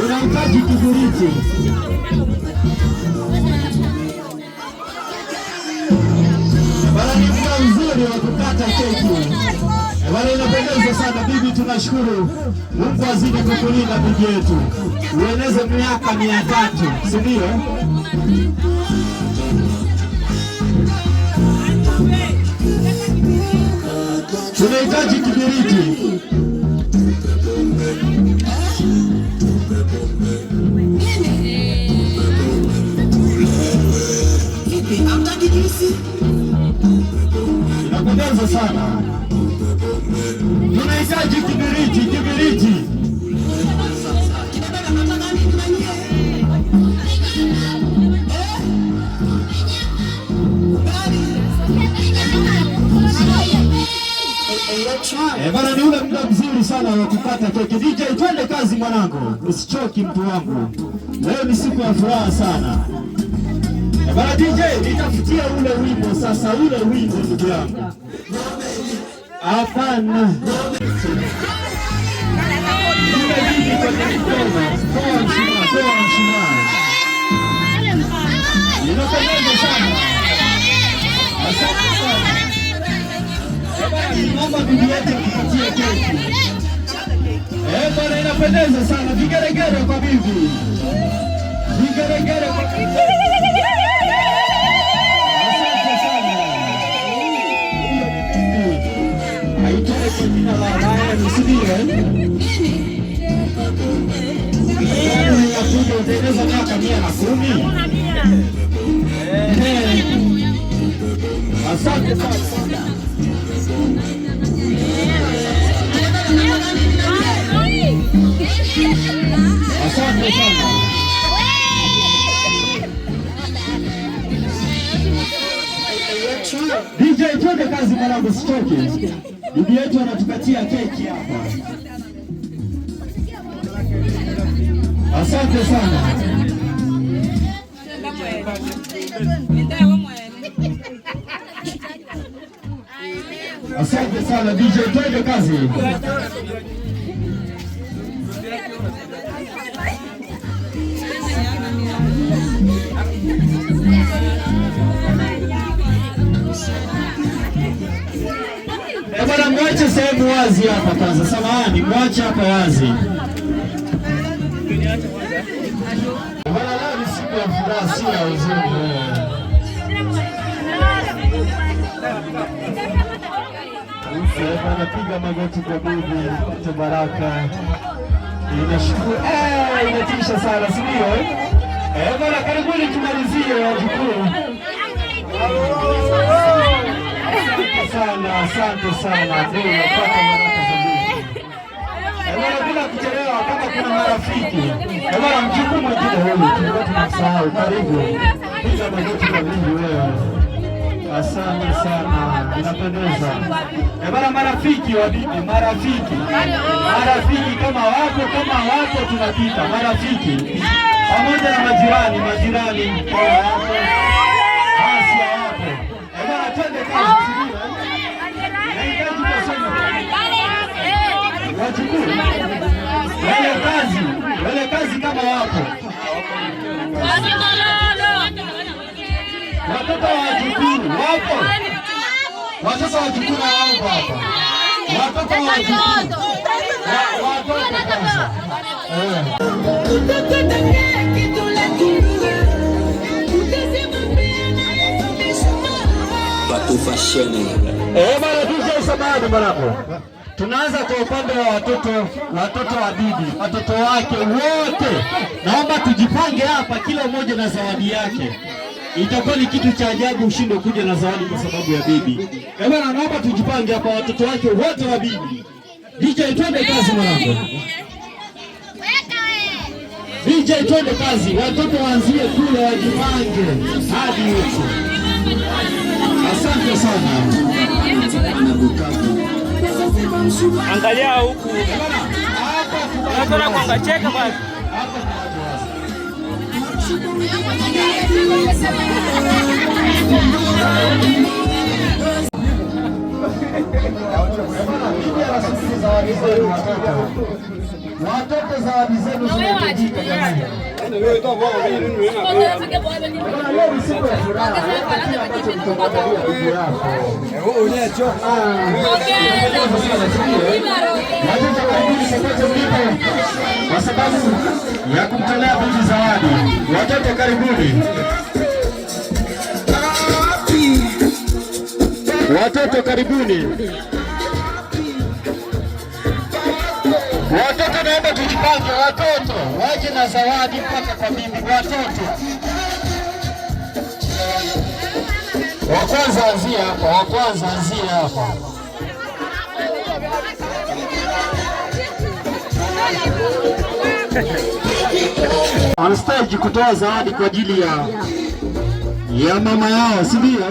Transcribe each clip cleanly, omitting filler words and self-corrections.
Unahitaji kibiriti. Bwana ni muda mzuri wa kukata keki. Bwana inapendeza sana bibi, tunashukuru. Mungu azidi kukulinda bibi yetu. Ueneze miaka 300, si ndio? Tunahitaji kibiriti. Inapendeza sana. Tunahitaji kibiriti, kibiriti. Bwana ni ule muda mzuri sana wa kukata keki. DJ, twende kazi mwanangu. Usichoki mtu wangu. Leo ni siku ya furaha sana. Bwana DJ, nitafutia ule wimbo sasa, ule wimbo ndugu yangu. Hapana. Inapendeza sana. Asante sana. Mama bibi yetu kupatia keki. Bwana inapendeza sana. Vigeregere kwa bibi. Vigeregere kwa bibi. Asante sana. Hiyo ni bibi. Haitoe kwa jina la Ryan, usilie. Yakuja utengeneza miaka 110. Asante sana. Asante sana. DJ, twende kazi mwanangu, sitoke. Bibi yetu anatukatia keki hapa. Asante sana. Asante sana DJ, twende kazi. Bwana mwache sehemu wazi hapa kwanza. Samahani, mwache hapa wazi. Bwana leo ni siku ya furaha, si ya huzuni. Anapiga magoti kwa bibi, pate baraka. Inashukuru. Inatisha sana, si ndio? Bwana karibuni tumalizie wajukuu. Asante sana. Ndio napata baraka za bibi. Bwana bila kuchelewa, kama kuna marafiki. Bwana mjukuu mwingine huyu, tulikuwa tunasahau. Karibu. Piga magoti kwa bibi wewe. Asante sana, inapendeza. Bwana marafiki wa bibi, marafiki kama wako tunapita, marafiki pamoja na majirani Asia wapo. Bwana twende kazi. Wajukuu wale kazi kama wapo. Watoto wa wajukuu wapo. Watoto wa wajukuu na wapo hapa. Watoto wa wajukuu. Watoto kwanza. Batu fasheni. Bwana DJ Samani bwana. Tunaanza kwa upande wa watoto wa bibi, watoto wake wote. Naomba tujipange hapa, kila mmoja na zawadi yake. Itakuwa ni kitu cha ajabu ushinde kuja na zawadi kwa sababu ya bibi. Bwana naomba tujipange hapa, watoto wake wote wa bibi. DJ twende kazi mwanangu. DJ twende kazi, watoto waanzie kule wajipange hadi huko. Asante sana. Angalia huku. Nataka kuangacheka basi. Watoto zawadi zenu zinahitajika jamani. Leo ni siku ya furaha. Kwa sababu ya kumtolea binti zawadi. Watoto karibuni. Watoto karibuni. Watoto naomba tujipange, watoto waje na zawadi mpaka kwa bibi. Watoto wa kwanza anzia hapa, wa kwanza anzia hapa. On stage kutoa zawadi kwa ajili ya mama yao, si ndio?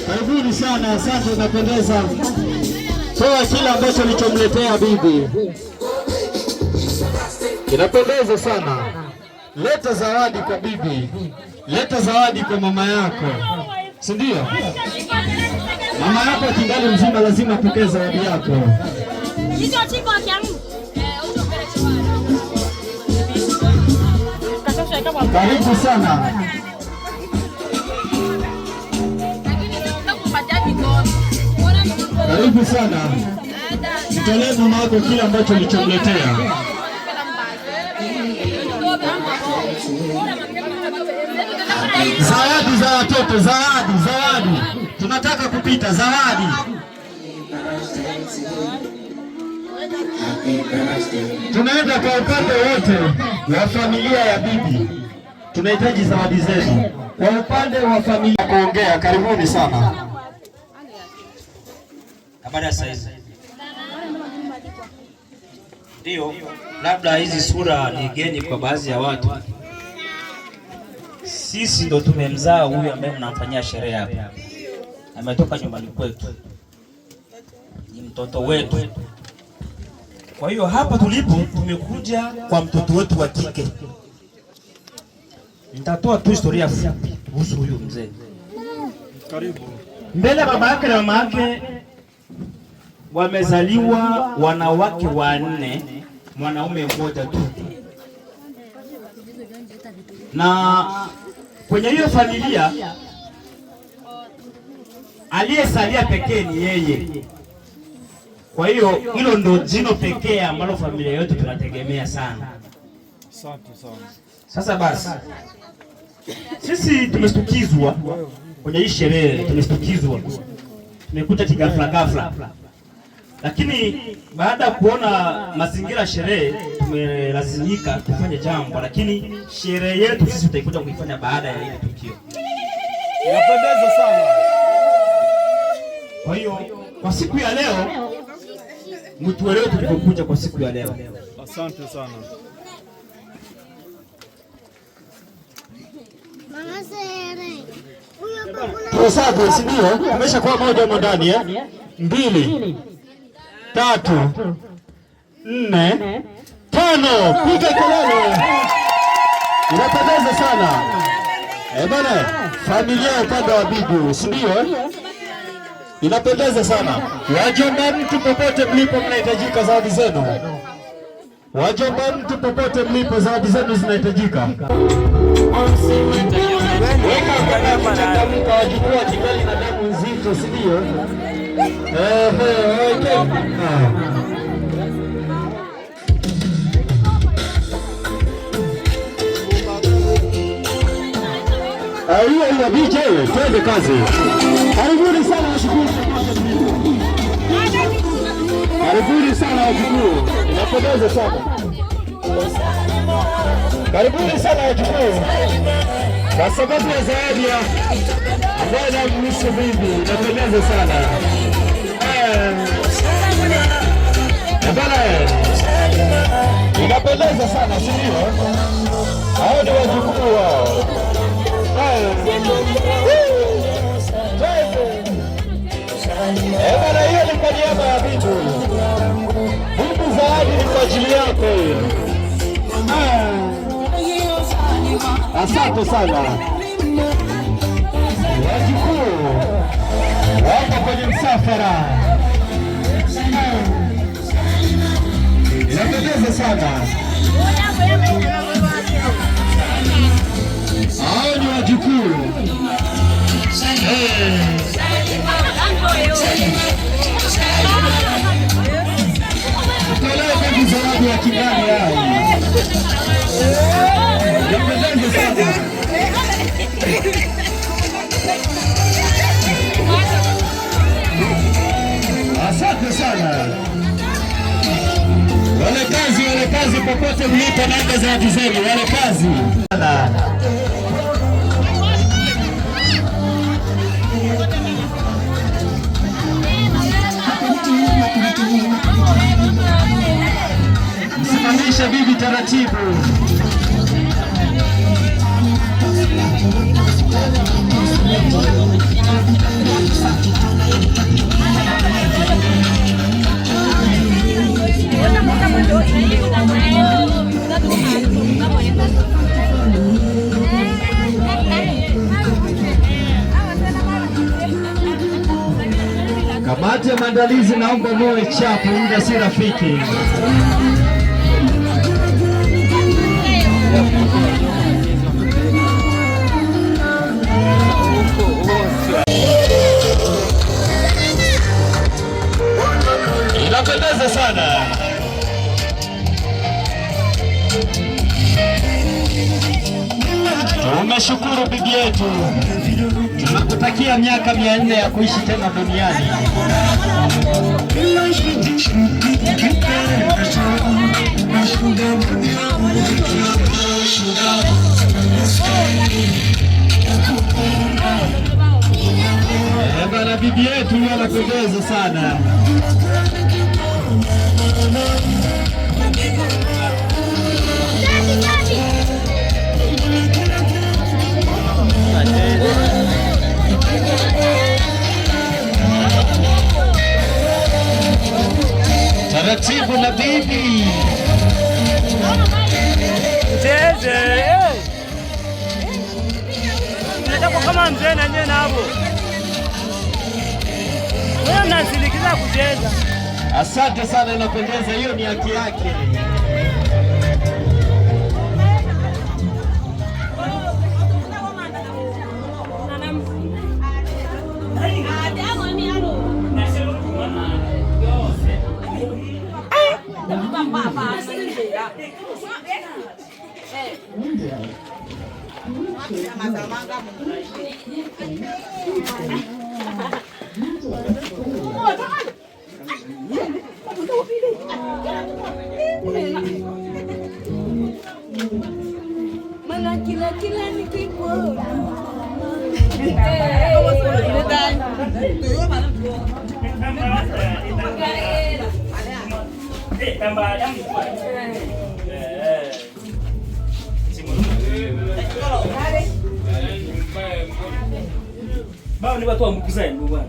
Karibuni sana, asante, unapendeza. Toa kila ambacho nilichomletea bibi. Inapendeza sana. Leta zawadi kwa bibi. Leta zawadi kwa mama yako. Si ndio? Mama yako kingali mzima lazima apokee zawadi yako. Karibu sana. Karibu sana. Mtolee mama yako kile ambacho nilichomletea. Zawadi za watoto, zawadi. Tunataka kupita zawadi. Tunaenda kwa upande wote wa familia ya bibi. Tunahitaji zawadi zenu. Kwa upande wa familia kuongea, karibuni sana. Habari ya saizi. Ndio, labda hizi sura ni geni kwa baadhi ya watu. Sisi ndo tumemzaa huyu ambaye mnamfanyia sherehe hapa. Ametoka nyumbani kwetu. Ni mtoto wetu. Kwa hiyo hapa tulipo tumekuja kwa mtoto wetu wa kike. Nitatoa tu historia fupi kuhusu huyu mzee. Karibu. Mbele baba yake na mama yake wamezaliwa wanawake 4, mwanaume mmoja tu. Na kwenye hiyo familia aliyesalia pekee ni yeye. Kwa hiyo hilo ndo jino pekee ambalo familia yote tunategemea sana. Asante sana. Sasa basi sisi tumestukizwa kwenye hii sherehe, tumestukizwa. Tumekuta kigafla. Lakini baada ya kuona mazingira sherehe tumelazimika kufanya jambo, lakini sherehe yetu sisi tutaikuja kuifanya baada ya ile tukio. Inapendeza sana. Kwa hiyo kwa siku ya leo mtuelewe tulipokuja kwa siku ya leo. Asante sana. Tuhesabu, si ndio? Umeshakuwa moja huko ndani 2, 3, 4, 5. Piga kelele. Inapendeza sana. Bwana, familia ya upande wa bibi, si ndio? Inapendeza sana. Wajomba mtu popote mlipo mnahitajika zawadi zenu. Wajomba mtu popote mlipo zawadi zenu zinahitajika. Weka mka wajukua kingali na damu nzito, si ndio? Hiyo DJ, twende kazi. Karibuni sana washukuru. Karibuni sana washukuru. Inapendeza sana. Karibuni sana washukuru. Kwa sababu ya zawadi ambayo namruhusu bibi, inapendeza sana. Inapendeza sana, si ndio? Hao ni wajukuu wao. Bwana, hiyo ni kwa niaba ya bibi. Bibi, zawadi ni kwa ajili yako hiyo. Asante sana. Wajukuu wapo kwenye msafara, inapendeza sana. Hao ni wajukuu. Tutolee baby zawadi ya kigani yao. Inapendeza sana. Asante sana. Wale kazi popote mlipo, namba za watu zenu, wale kazi. Msimamishe bibi taratibu. Kamati ya maandalizi, naomba muwe chapu, muda si rafiki. Inapendeza sana. Tumeshukuru bibi yetu, tunakutakia miaka 400 ya kuishi tena duniani. Bana, bibi yetu anapendeza sana. Taratibu na bibi. Nataka kama mzee na nyewe nabo. Wewe mnasindikiza kucheza. Asante sana, inapendeza, hiyo ni haki yake. Kila nikikuona bao ni watu wa mkuzani bwana.